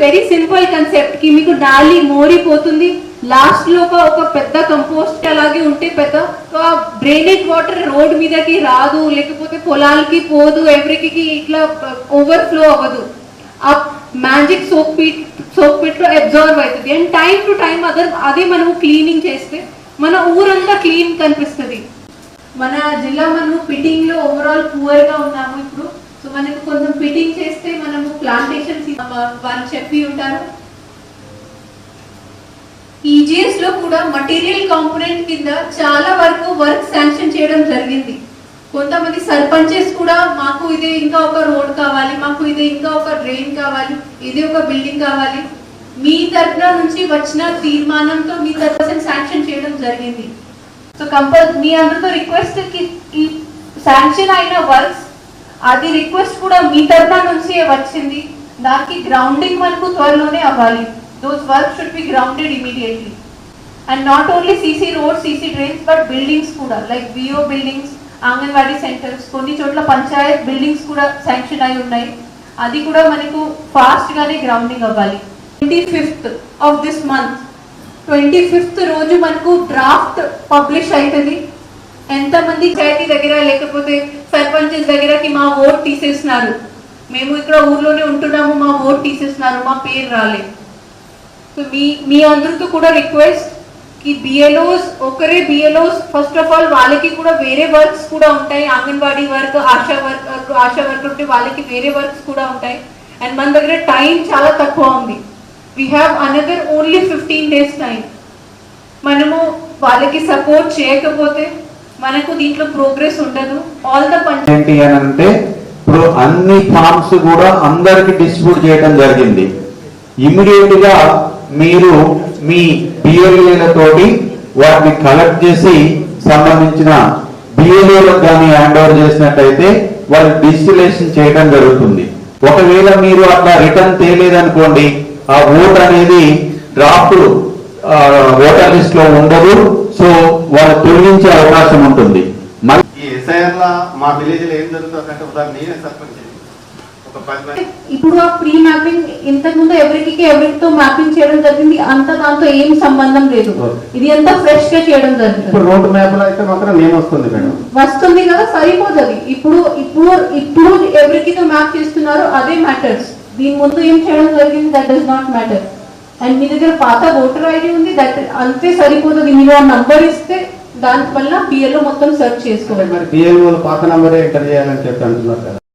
Very simple concept కి మీకు నాలి మోరిపోతుంది, లాస్ట్ లో ఒక పెద్ద కంపోస్ట్ అలాగే ఉంటే పెద్ద డ్రైనేజ్ వాటర్ రోడ్ మీదకి రాదు, లేకపోతే పొలాలకి పోదు, ఎవరికి ఇట్లా ఓవర్ఫ్లో అవ్వదు. ఆ మ్యాజిక్ సోప్ పిట్ లో అబ్జర్వ్ అవుతుంది. అండ్ టైం టు టైం అదే మనము క్లీనింగ్ చేస్తే మన ఊరంతా క్లీన్ కనిపిస్తుంది. మన జిల్లా మనము పిటింగ్ లో ఓవరాల్ పువర్ గా ఉన్నాము ఇప్పుడు. సో మనకు కొంచెం పిటింగ్ చేస్తే మనము ప్లాంటేషన్స్ వాళ్ళు చెప్పి ఉంటారు. ఈజీఎస్ లో కూడా మటీరియల్ కాంపోనెంట్ కింద చాలా వరకు వర్క్ శాంక్షన్ చేయడం జరిగింది. కొంతమంది సర్పంచెస్ కూడా మాకు ఇదే ఇంకా ఒక రోడ్ కావాలి, మాకు ఇదే ఇంకా ఒక డ్రైన్ కావాలి, ఇదే ఒక బిల్డింగ్ కావాలి, మీ తరఫున నుంచి వచ్చిన తీర్మానంతో మీ తరఫున శాంక్షన్ చేయడం జరిగింది. సో మీ అందరితో రిక్వెస్ట్ కి శాంక్షన్ అయిన వర్క్స్ అది రిక్వెస్ట్ కూడా మీ తరఫున నుంచి వచ్చింది. దానికి గ్రౌండింగ్ మనకు త్వరలోనే అవ్వాలి. Those work should be grounded immediately. And not only CC road, CC drains, but buildings కూడా like VO buildings, anganwadi centres, కొన్ని చోట్ల పంచాయత్ బిల్డింగ్స్ కూడా శాంక్షన్ అయి ఉన్నాయి. అది కూడా మనకు ఫాస్ట్ గానే గ్రౌండింగ్ అవ్వాలి. 25th of this month 25th రోజు మనకు డ్రాఫ్ట్ పబ్లిష్ అవుతుంది. ఎంతమంది పంచాయతీ దగ్గర లేకపోతే సర్పంచెస్ దగ్గరకి మా ఓట్ తీసేస్తున్నారు, మేము ఇక్కడ ఊర్లోనే ఉంటున్నాము, మా ఓట్ తీసేస్తున్నారు, మా పేరు రాలే. సో మీ అందరితో కూడా రిక్వెస్ట్ కి బిఎల్ఓస్ ఒకరే బిఎల్ఓస్ ఫస్ట్ ఆఫ్ ఆల్ వాళ్ళకి కూడా వేరే వర్క్స్ కూడా ఉంటాయి. అంగన్వాడీ వర్క్, ఆశా వర్క్ ఉంటే వాళ్ళకి వేరే వర్క్స్ కూడా ఉంటాయి. అండ్ మన దగ్గర టైం చాలా తక్కువ ఉంది. We have another only 15 days time. మనము వాళ్ళకి సపోర్ట్ చేయకపోతే మనకు దీంట్లో ప్రోగ్రెస్ ఉండదు. ఆల్ ద పంచాయతీ అంటే ఇప్పుడు అన్ని ఫార్మ్స్ కూడా అందరికి డిస్ట్రిబ్యూట్ చేయడం జరిగింది. ఇమ్మీడియట్ గా మీరు మీ బిఎల్ఏలతోటి వాటిని కలెక్ట్ చేసి సంబంధించిన బిఎల్ఏలకు కానీ హ్యాండ్ ఓవర్ చేసినట్టయితే వాళ్ళు డిజిటలైజేషన్ చేయడం జరుగుతుంది. ఒకవేళ మీరు అట్లా రిటర్న్ తేలేదనుకోండి, ఆ ఓట్ అనేది డ్రాఫ్ట్ ఓటర్ లిస్ట్ లో ఉండదు. సో వాళ్ళు తొలగించే అవకాశం ఉంటుంది. మా విలేజ్ లో ఏం జరుగుతుందంటే ఉదాహరణ నేనే సర్పంచ్, ఇప్పుడు ఆ ప్రీ మ్యాపింగ్ ఇంతకు ముందు ఎవరితో మ్యాపింగ్ చేయడం జరిగింది, అంత దాంతో ఏం సంబంధం లేదు. ఇది అంతా ఫ్రెష్ గా చేయడం జరిగింది. రోడ్ మ్యాప్ లో అయితే మాత్రం నేమ్ వస్తుంది మేడం, వస్తుంది కదా, సరిపోతుంది. ఇప్పుడు ఎవరికితో మ్యాప్ చేస్తున్నారు అదే మ్యాటర్స్. దీని ముందు ఏం చేయడం జరిగింది that does not matter. And మీ దగ్గర పాత ఓటర్ ఐడి ఉంది, దట్ అంతే సరిపోతుంది. మీరు ఆ నంబర్ ఇస్తే దాని వల్ల బిఎల్ఓ మొత్తం సెర్చ్ చేసుకోవాలి. మరి బిఎల్ఓ పాత నంబరే ఎంటర్ చేయాలని చెప్పి అంటున్నారు కదా.